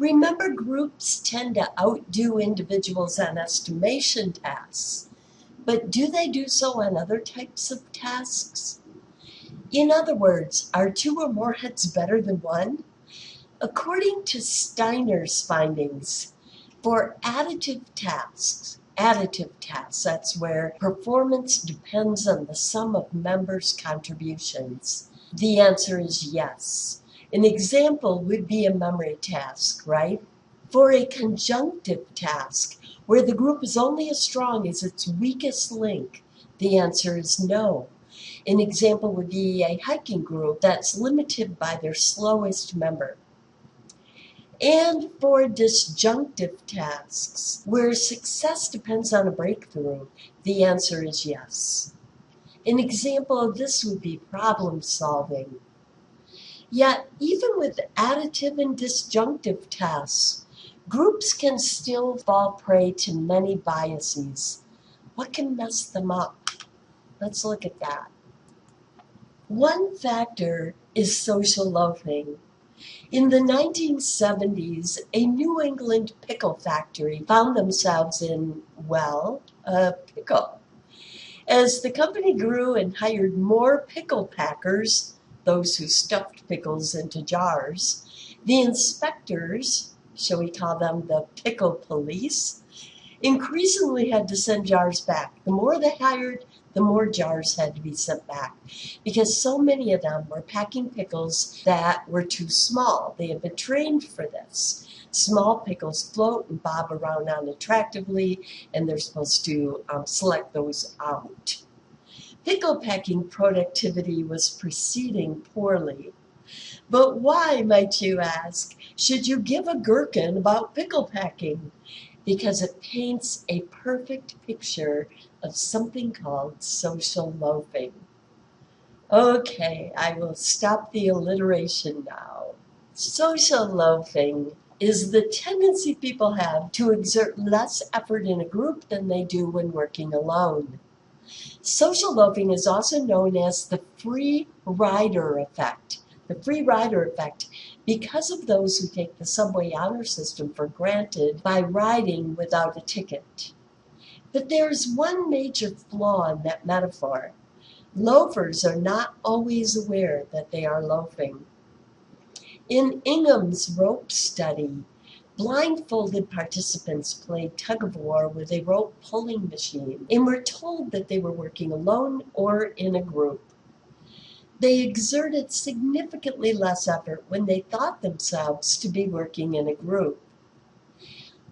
Remember, groups tend to outdo individuals on estimation tasks, but do they do so on other types of tasks? In other words, are two or more heads better than one? According to Steiner's findings, for additive tasks, that's where performance depends on the sum of members' contributions, the answer is yes. An example would be a memory task, right? For a conjunctive task, where the group is only as strong as its weakest link, the answer is no. An example would be a hiking group that's limited by their slowest member. And for disjunctive tasks, where success depends on a breakthrough, the answer is yes. An example of this would be problem solving. Yet, even with additive and disjunctive tasks, groups can still fall prey to many biases. What can mess them up? Let's look at that. One factor is social loafing. In the 1970s, a New England pickle factory found themselves in, well, a pickle. As the company grew and hired more pickle packers, those who stuffed pickles into jars, the inspectors, shall we call them the pickle police, increasingly had to send jars back. The more they hired, the more jars had to be sent back because so many of them were packing pickles that were too small. They had been trained for this. Small pickles float and bob around unattractively, and they're supposed to select those out. Pickle packing productivity was proceeding poorly. But why, might you ask, should you give a gherkin about pickle packing? Because it paints a perfect picture of something called social loafing. Okay, I will stop the alliteration now. Social loafing is the tendency people have to exert less effort in a group than they do when working alone. Social loafing is also known as the free rider effect. The free rider effect because of those who take the subway honor system for granted by riding without a ticket. But there's one major flaw in that metaphor. Loafers are not always aware that they are loafing. In Ingham's rope study, blindfolded participants played tug-of-war with a rope pulling machine and were told that they were working alone or in a group. They exerted significantly less effort when they thought themselves to be working in a group.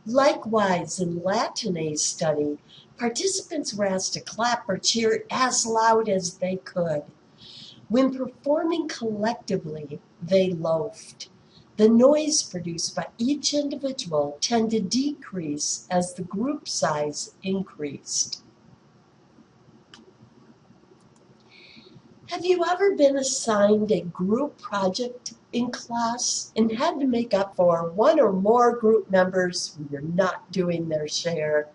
Likewise, in Latané's study, participants were asked to clap or cheer as loud as they could. When performing collectively, they loafed. The noise produced by each individual tended to decrease as the group size increased. Have you ever been assigned a group project in class and had to make up for one or more group members who were not doing their share?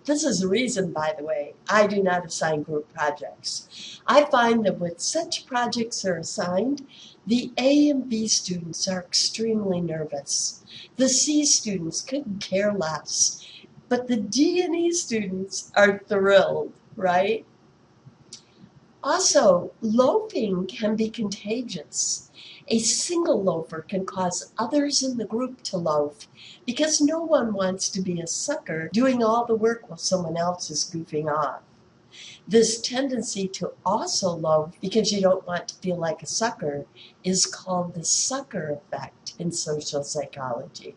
This is the reason, by the way, I do not assign group projects. I find that when such projects are assigned, the A and B students are extremely nervous. The C students couldn't care less, but the D and E students are thrilled, right? Also, loafing can be contagious. A single loafer can cause others in the group to loaf because no one wants to be a sucker doing all the work while someone else is goofing off. This tendency to also loaf because you don't want to feel like a sucker is called the sucker effect in social psychology.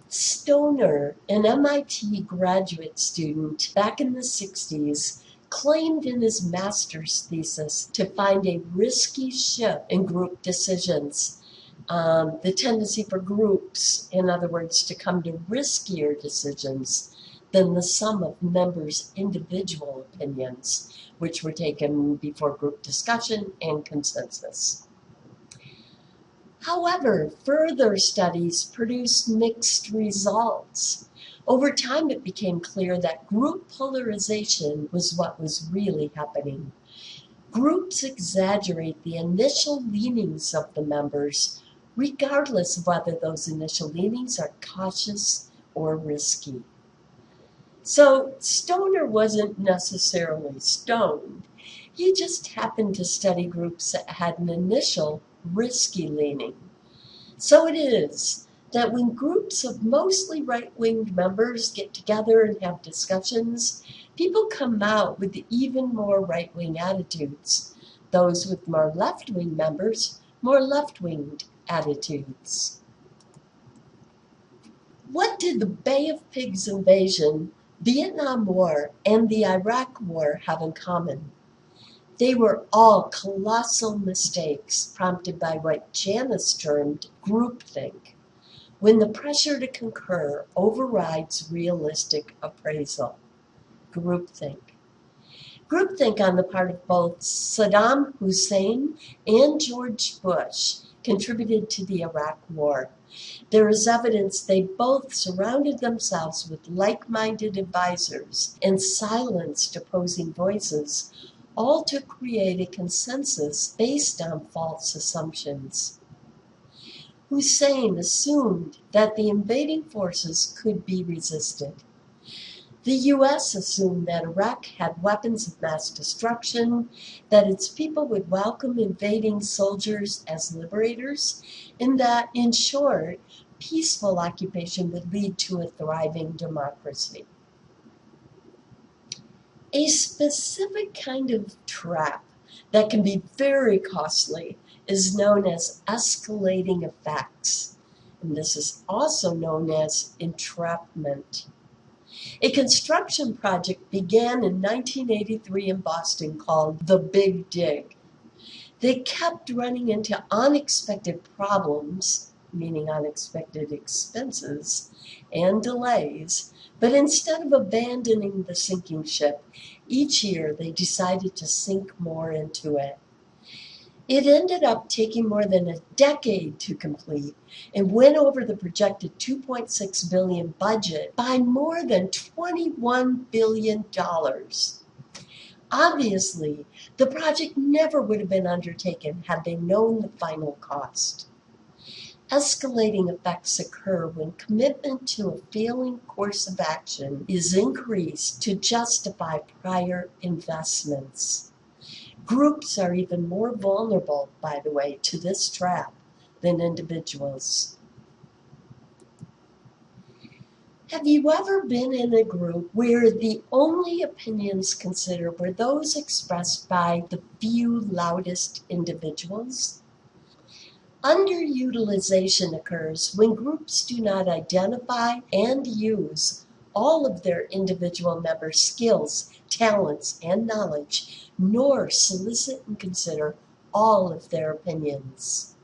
Stoner, an MIT graduate student back in the 60s, claimed in his master's thesis to find a risky shift in group decisions. The tendency for groups, in other words, to come to riskier decisions than the sum of members' individual opinions, which were taken before group discussion and consensus. However, further studies produced mixed results. Over time, it became clear that group polarization was what was really happening. Groups exaggerate the initial leanings of the members, regardless of whether those initial leanings are cautious or risky. So Stoner wasn't necessarily stoned. He just happened to study groups that had an initial risky leaning. So it is that when groups of mostly right-winged members get together and have discussions, people come out with even more right-wing attitudes. Those with more left-wing members, more left-winged attitudes. What did the Bay of Pigs invasion, Vietnam War, and the Iraq War have in common? They were all colossal mistakes prompted by what Janice termed groupthink, when the pressure to concur overrides realistic appraisal. Groupthink. Groupthink on the part of both Saddam Hussein and George Bush contributed to the Iraq War. There is evidence they both surrounded themselves with like-minded advisors and silenced opposing voices, all to create a consensus based on false assumptions. Hussein assumed that the invading forces could be resisted. The U.S. assumed that Iraq had weapons of mass destruction, that its people would welcome invading soldiers as liberators, and that, in short, peaceful occupation would lead to a thriving democracy. A specific kind of trap that can be very costly is known as escalating effects, and this is also known as entrapment. A construction project began in 1983 in Boston called The Big Dig. They kept running into unexpected problems, meaning unexpected expenses, and delays, but instead of abandoning the sinking ship, each year they decided to sink more into it. It ended up taking more than a decade to complete and went over the projected $2.6 billion budget by more than $21 billion. Obviously, the project never would have been undertaken had they known the final cost. Escalating effects occur when commitment to a failing course of action is increased to justify prior investments. Groups are even more vulnerable, by the way, to this trap than individuals. Have you ever been in a group where the only opinions considered were those expressed by the few loudest individuals? Underutilization occurs when groups do not identify and use all of their individual members' skills, talents, and knowledge, nor solicit and consider all of their opinions.